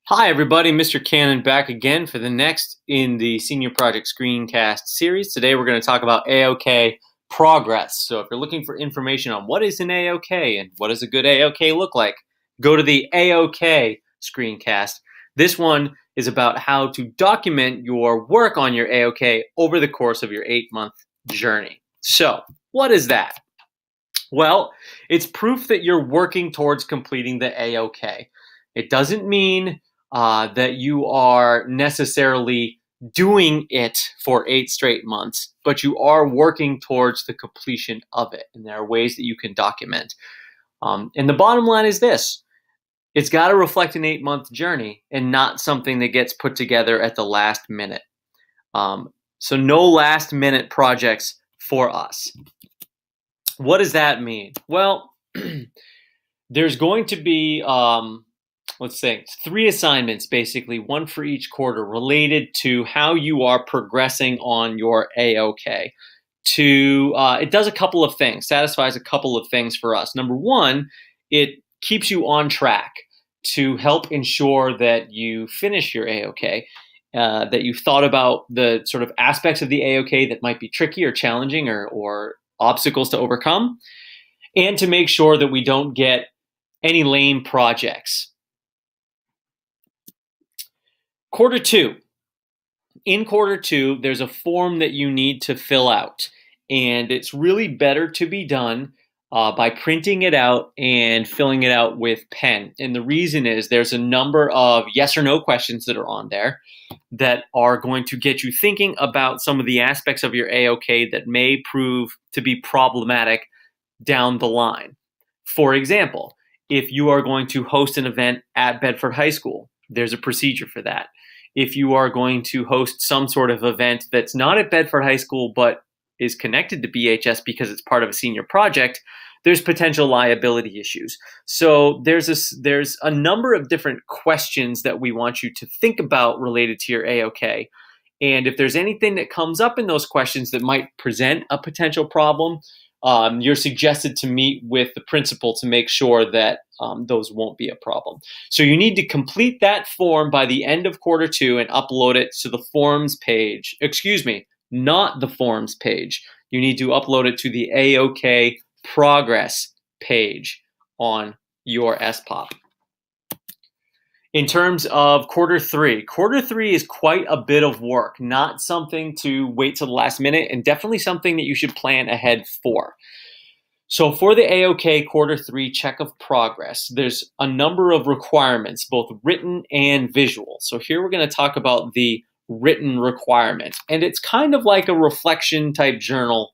Hi everybody, Mr. Cannon back again for the next in the Senior Project Screencast series. Today we're going to talk about AOK Progress. So if you're looking for information on what is an AOK and what does a good AOK look like, go to the AOK Screencast. This one is about how to document your work on your AOK over the course of your 8-month journey. So what is that? Well, it's proof that you're working towards completing the AOK. It doesn't mean that you are necessarily doing it for 8 straight months, but you are working towards the completion of it. And there are ways that you can document. And the bottom line is this: it's got to reflect an 8-month journey and not something that gets put together at the last minute. So no last minute projects for us. What does that mean? Well, there's going to be let's say 3 assignments, basically, 1 for each quarter, related to how you are progressing on your AOK. It does a couple of things, satisfies a couple of things for us. Number one, it keeps you on track to help ensure that you finish your AOK, that you've thought about the sort of aspects of the AOK that might be tricky or challenging or obstacles to overcome, and to make sure that we don't get any lame projects. Quarter 2. In quarter 2, there's a form that you need to fill out, and it's really better to be done by printing it out and filling it out with pen. And the reason is there's a number of yes or no questions that are on there that are going to get you thinking about some of the aspects of your AOK that may prove to be problematic down the line. For example, if you are going to host an event at Bedford High School, there's a procedure for that. If you are going to host some sort of event that's not at Bedford High School but is connected to BHS because it's part of a senior project, there's potential liability issues. So there's a number of different questions that we want you to think about related to your AOK. And if there's anything that comes up in those questions that might present a potential problem, you're suggested to meet with the principal to make sure that those won't be a problem. So you need to complete that form by the end of quarter 2 and upload it to the forms page. Excuse me, not the forms page. You need to upload it to the AOK Progress page on your SPOP. In terms of quarter 3 is quite a bit of work, not something to wait till the last minute, and definitely something that you should plan ahead for. So for the AOK quarter 3 check of progress, there's a number of requirements, both written and visual. So here we're going to talk about the written requirement, and it's kind of like a reflection type journal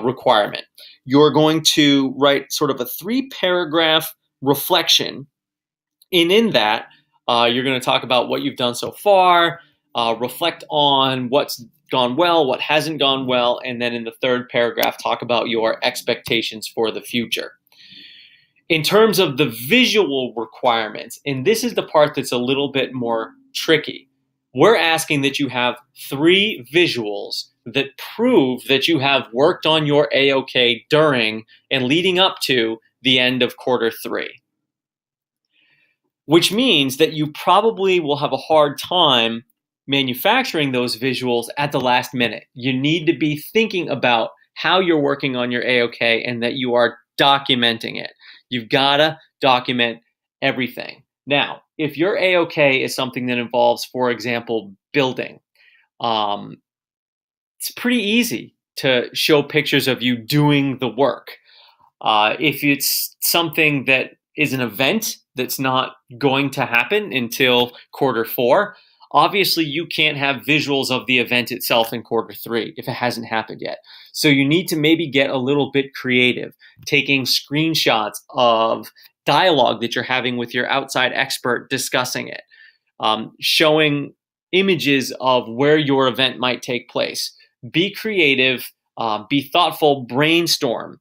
requirement. You're going to write sort of a 3-paragraph reflection, and in that, you're going to talk about what you've done so far, reflect on what's gone well, what hasn't gone well, and then in the 3rd paragraph, talk about your expectations for the future. In terms of the visual requirements, and this is the part that's a little bit more tricky, we're asking that you have 3 visuals that prove that you have worked on your AOK during and leading up to the end of quarter 3. Which means that you probably will have a hard time manufacturing those visuals at the last minute. You need to be thinking about how you're working on your AOK and that you are documenting it. You've got to document everything. Now, if your AOK is something that involves, for example, building, it's pretty easy to show pictures of you doing the work. If it's something that is an event that's not going to happen until quarter 4, obviously you can't have visuals of the event itself in quarter 3 if it hasn't happened yet. So you need to maybe get a little bit creative, taking screenshots of dialogue that you're having with your outside expert discussing it, showing images of where your event might take place. Be creative, be thoughtful, brainstorm.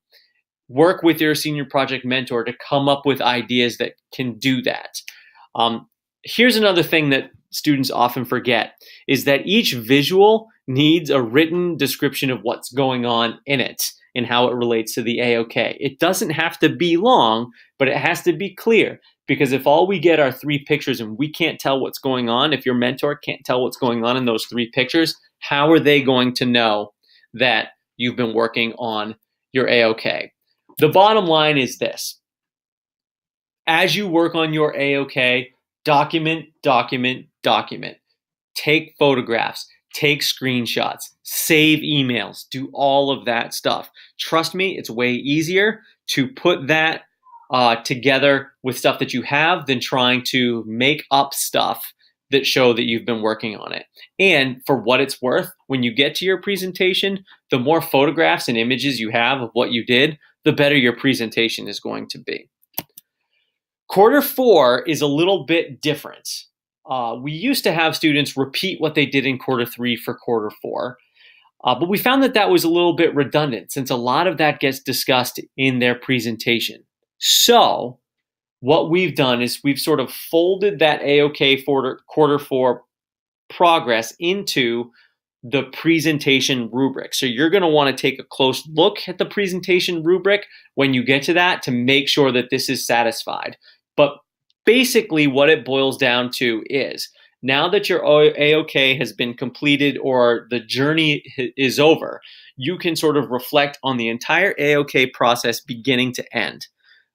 Work with your senior project mentor to come up with ideas that can do that. Here's another thing that students often forget, is that each visual needs a written description of what's going on in it. and how it relates to the AOK. It doesn't have to be long, but it has to be clear, because if all we get are 3 pictures and we can't tell what's going on, if your mentor can't tell what's going on in those 3 pictures, how are they going to know that you've been working on your AOK? The bottom line is this. As you work on your AOK, document, document, document. Take photographs, take screenshots, save emails, do all of that stuff. Trust me, it's way easier to put that together with stuff that you have than trying to make up stuff that show that you've been working on it. And for what it's worth, when you get to your presentation, the more photographs and images you have of what you did, the better your presentation is going to be. Quarter 4 is a little bit different. We used to have students repeat what they did in quarter 3 for quarter 4, but we found that that was a little bit redundant since a lot of that gets discussed in their presentation. So what we've done is we've sort of folded that AOK for quarter 4 progress into the presentation rubric. So you're going to want to take a close look at the presentation rubric when you get to that to make sure that this is satisfied. But basically what it boils down to is, now that your AOK has been completed or the journey is over, you can sort of reflect on the entire AOK process beginning to end.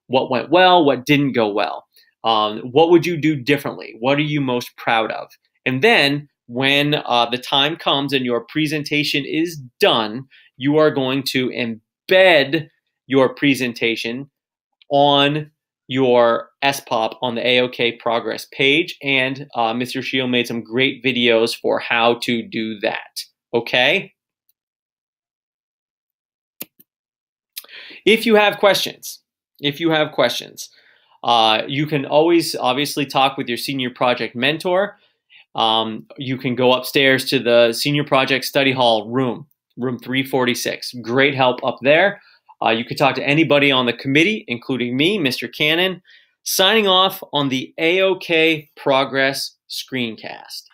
What went well, what didn't go well? What would you do differently? What are you most proud of? And then when the time comes and your presentation is done, you are going to embed your presentation on your SPOP on the AOK Progress page, and Mr. Shield made some great videos for how to do that, okay? If you have questions, you can always obviously talk with your senior project mentor. You can go upstairs to the senior project study hall room 346. Great help up there. You could talk to anybody on the committee, including me, Mr. Cannon. Signing off on the AOK Progress Screencast.